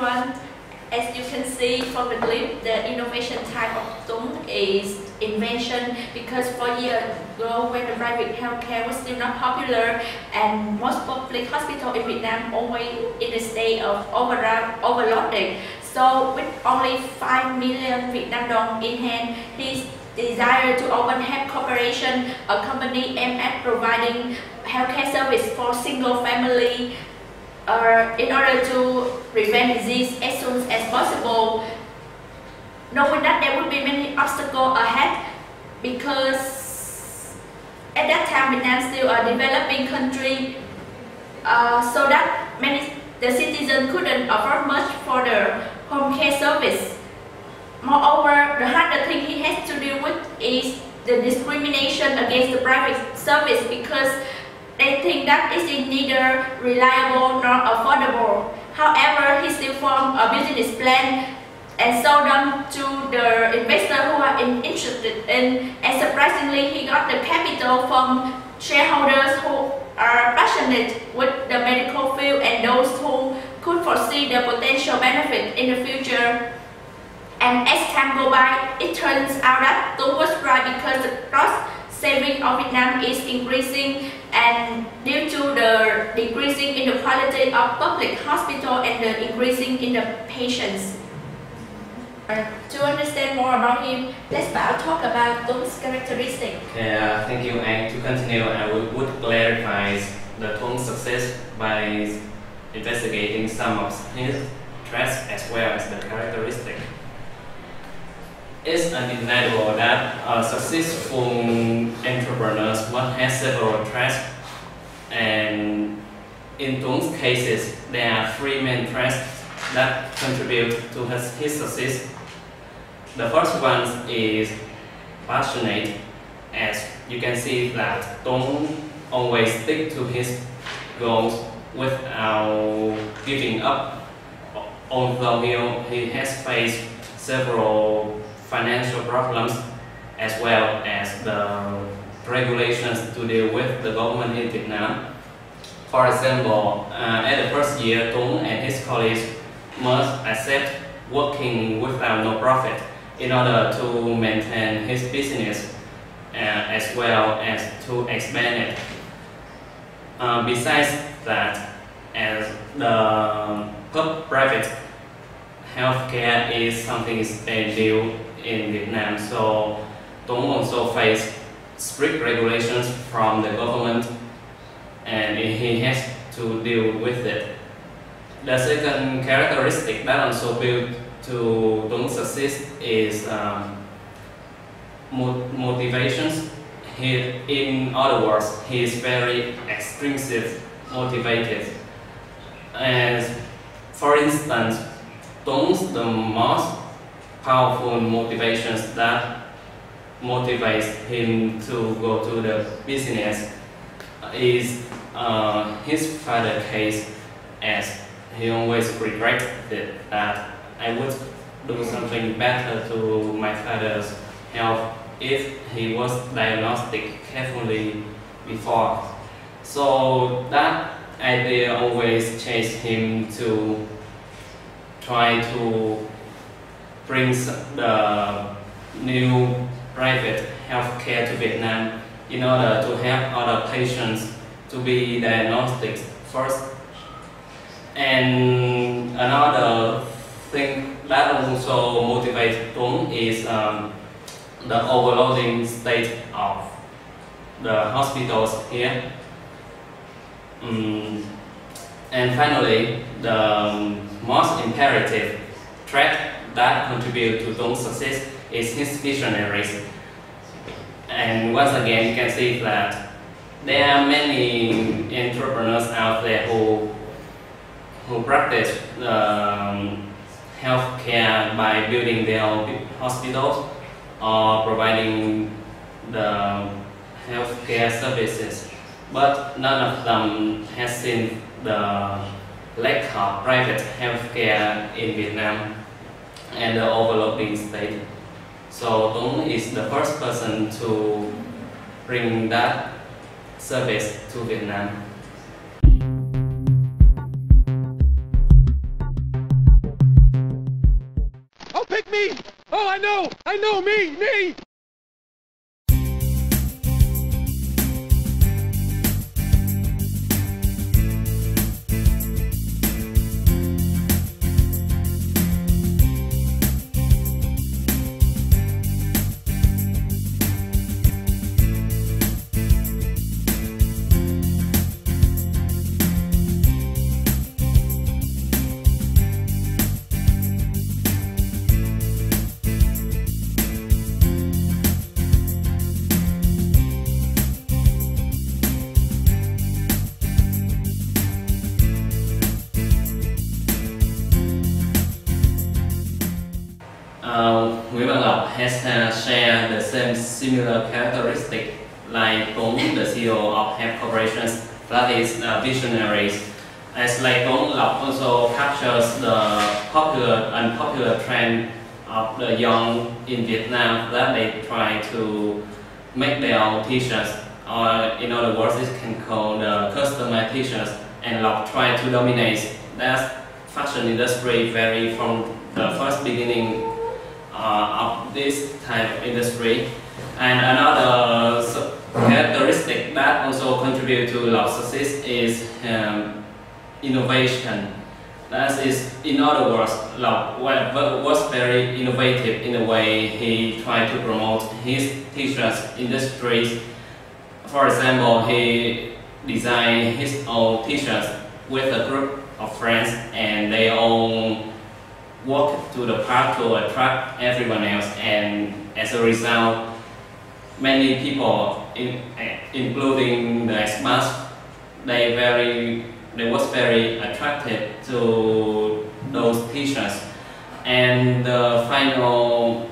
everyone. As you can see from the clip, the innovation type of Thuy is invention, because 4 years ago when the private healthcare was still not popular and most public hospitals in Vietnam always in a state of overloading. So with only 5 million Vietnam dong in hand, he desired to open Health Corporation, a company aimed at providing healthcare service for single family in order to prevent disease as soon as possible. Knowing that there would be many obstacles ahead, because at that time Vietnam is still a developing country, so that the citizens couldn't afford much for the home care service. Moreover, the harder thing he has to deal with is the discrimination against the private service, because they think that it is neither reliable nor affordable. However, he still formed a business plan and sold them to the investors who are interested in, and surprisingly he got the capital from shareholders who are passionate with the medical field and those who could foresee the potential benefit in the future. And as time goes by, it turns out that Thuy was right, because the gross saving of Vietnam is increasing, and due to the decreasing in the quality of public hospital and the increasing in the patients. To understand more about him, let's talk about Thuy's characteristics. Yeah, thank you. And to continue, I would clarify the Thuy's success by investigating some of his traits as well as the characteristics. It's undeniable that successful entrepreneurs must have several traits, and in Thuy's cases, there are 3 main traits that contribute to his success. The first one is passionate. As you can see that Thuy always stick to his goals without giving up, although he has faced several financial problems as well as the regulations to deal with the government in Vietnam. For example, at the first year, Thuy and his colleagues must accept working without no profit in order to maintain his business as well as to expand it. Besides that, as the private healthcare is something new in Vietnam, so Thuy also face strict regulations from the government, and he has to deal with it. The second characteristic that also built to Thuy's success is motivations. In other words, he is very extrinsic motivated. As for instance, Thuy's the most powerful motivations that motivates him to go to the business is his father's case, as he always regretted that I would do something better to my father's health if he was diagnosed carefully before. So that idea always chased him to try to bring the new private healthcare to Vietnam in order to help other patients to be diagnosed first. And another thing that also motivates Thuy is the overloading state of the hospitals here. And finally, the most imperative trait that contributes to Thuy's success is his visionaries. And once again, you can see that there are many entrepreneurs out there who practice healthcare by building their own hospitals or providing the healthcare services, but none of them has seen the lack of private healthcare in Vietnam and the overloading state. So Thuy is the first person to bring that service to Vietnam. Oh, pick me! Oh, I know, me! Has shared the same similar characteristic like Thuy, the CEO of health corporations, that is visionaries. As like Thuy, Lộc also captures the popular and unpopular trend of the young in Vietnam that they try to make their own t-shirts, or in other words, it can call the customized t-shirts. And Lộc try to dominate that fashion industry very from the first beginning of this type of industry. And another characteristic that also contribute to Loc's success is innovation. That is, in other words, Lộc was very innovative in the way he tried to promote his t-shirts industries. For example, he designed his own t-shirts with a group of friends, and they all walk to the park to attract everyone else, and as a result, many people, including the expats, they was very attracted to those t-shirts. And the final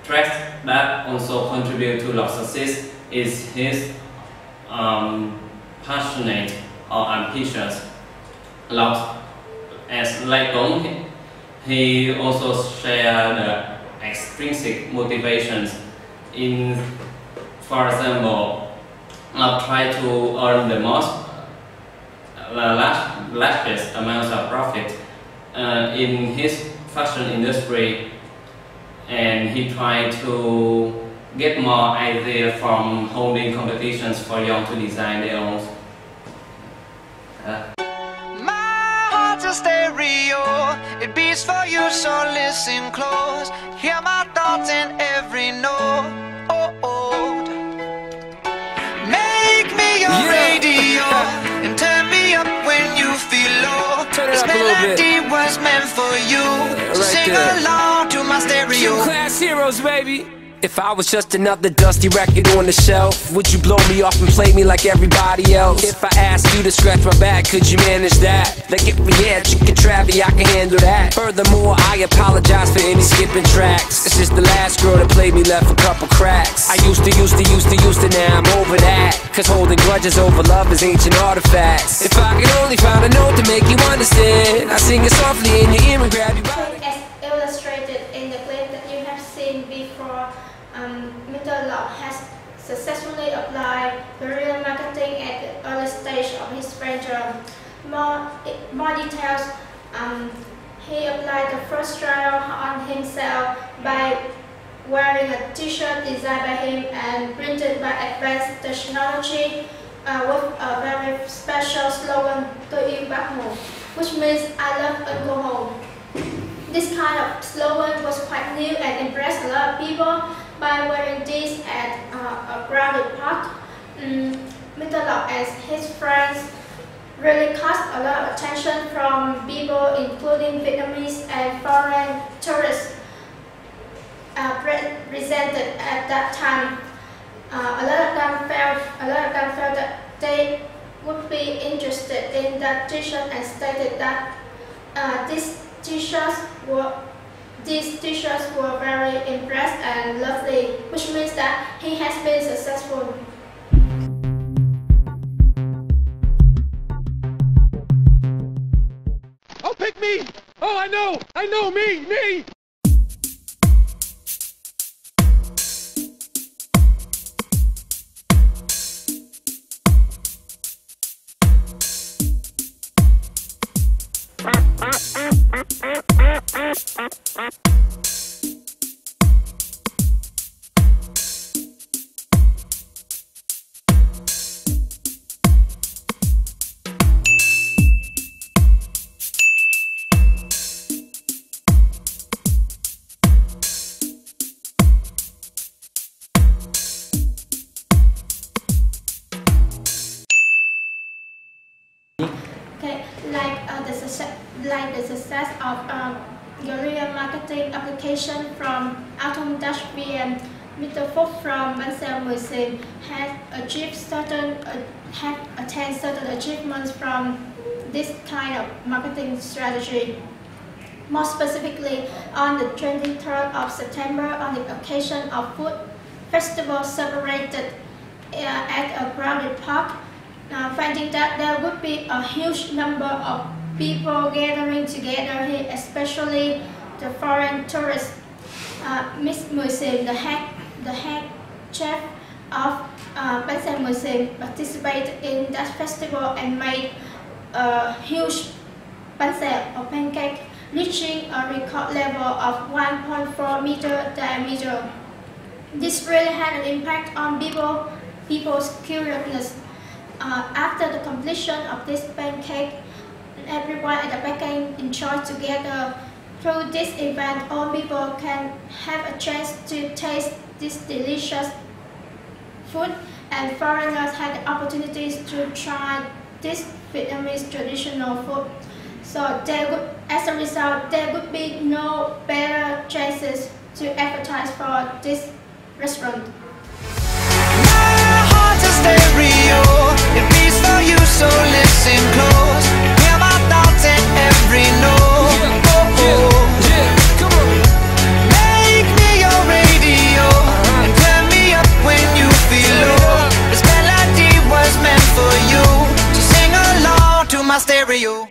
trait that also contribute to Loc's success is his passionate or ambitious. Locke, as like Thuy, he also shared the extrinsic motivations. For example, Locke tried to earn the largest amounts of profit in his fashion industry, and he tried to get more ideas from holding competitions for young to design their own. My heart's a stereo, it beats for you, so listen close. Hear my thoughts in every note. Make me your radio and turn me up when you feel low. This melody was meant for you, so sing along to my stereo. Class heroes, baby. If I was just another dusty record on the shelf, would you blow me off and play me like everybody else? If I asked you to scratch my back, could you manage that? Like if we had chicken trappy, I can handle that. Furthermore, I apologize for any skipping tracks. This is the last girl that played me, left a couple cracks. I used to, now I'm over that. Cause holding grudges over love is ancient artifacts. If I could only find a note to make you understand, I sing it softly in your ear and grab you by the... As illustrated in the clip that you have seen before, Mr. Lộc has successfully applied guerrilla marketing at the early stage of his venture. More details. He applied the first trial on himself by wearing a t-shirt designed by him and printed by advanced technology with a very special slogan, "Tôi yêu Bác Hồ," which means "I love alcohol." This kind of slogan was quite new and impressed a lot of people. By wearing this at a crowded park, Mr. Lộc and his friends really caught a lot of attention from people, including Vietnamese and foreign tourists presented at that time. A lot of them felt that they would be interested in that t-shirt and stated that these t-shirts were very impressed and lovely, which means that he has been successful. Oh, pick me! Oh, I know, me! Like the success of guerrilla marketing application from Viet, Mr. Phúc from Bánh Xèo Mười Xìm has attained certain achievements from this kind of marketing strategy. More specifically, on the 23rd of September, on the occasion of food festival celebrated at a crowded park, finding that there would be a huge number of people gathering together here, especially the foreign tourists. Miss Mười Xìm, the head chef of Bánh Xèo Mười Xìm, participated in that festival and made a huge bánh xèo or pancake, reaching a record level of 1.4 meter diameter. This really had an impact on people's curiousness. After the completion of this pancake, everyone at the backend enjoyed together. Through this event, all people can have a chance to taste this delicious food, and foreigners had the opportunities to try this Vietnamese traditional food. So as a result, there would be no better chances to advertise for this restaurant. My heart's a stereo, it beats for you, so listen close. Hear my thoughts in every note. Come on. Make me your radio and turn me up when you feel low. This melody was meant for you, so sing along to my stereo.